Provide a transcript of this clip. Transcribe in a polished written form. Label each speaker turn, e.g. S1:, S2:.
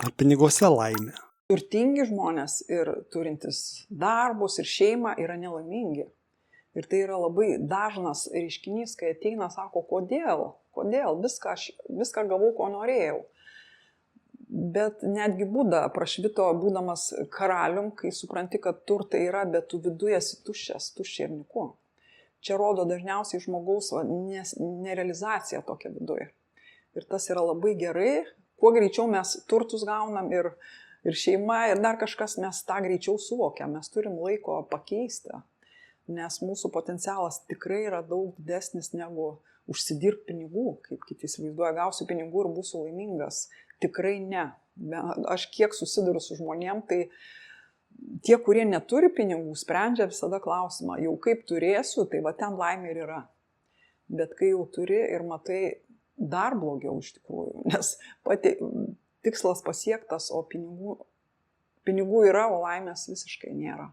S1: Ar piniguose laimė?
S2: Turtingi žmonės ir turintis darbus ir šeimą yra nelaimingi. Ir tai yra labai dažnas reiškinys, kai ateina, sako, kodėl, viską gavau, ko norėjau. Bet netgi Buda prašvito būdamas karalium, kai supranti, kad turtai yra, bet tu viduje esi tuščia ir nieko. Čia rodo dažniausiai žmogaus nerealizacija tokia viduje. Ir tas yra labai gerai, kuo greičiau mes turtus gaunam ir šeima, ir dar kažkas, mes tą greičiau suvokiam, mes turim laiko pakeisti, nes mūsų potencialas tikrai yra daug didesnis negu užsidirbti pinigų, kaip kiti įsivaizduoja, gausiu pinigų ir būsiu laimingas. Tikrai ne. Aš kiek susiduriu su žmonėm, tai tie, kurie neturi pinigų, sprendžia visada klausimą, jau kaip turėsiu, tai va ten laimė ir yra. Bet kai jau turi ir matai, dar blogiau iš tikrųjų, nes tikslas pasiektas, o pinigų yra, o laimės visiškai nėra.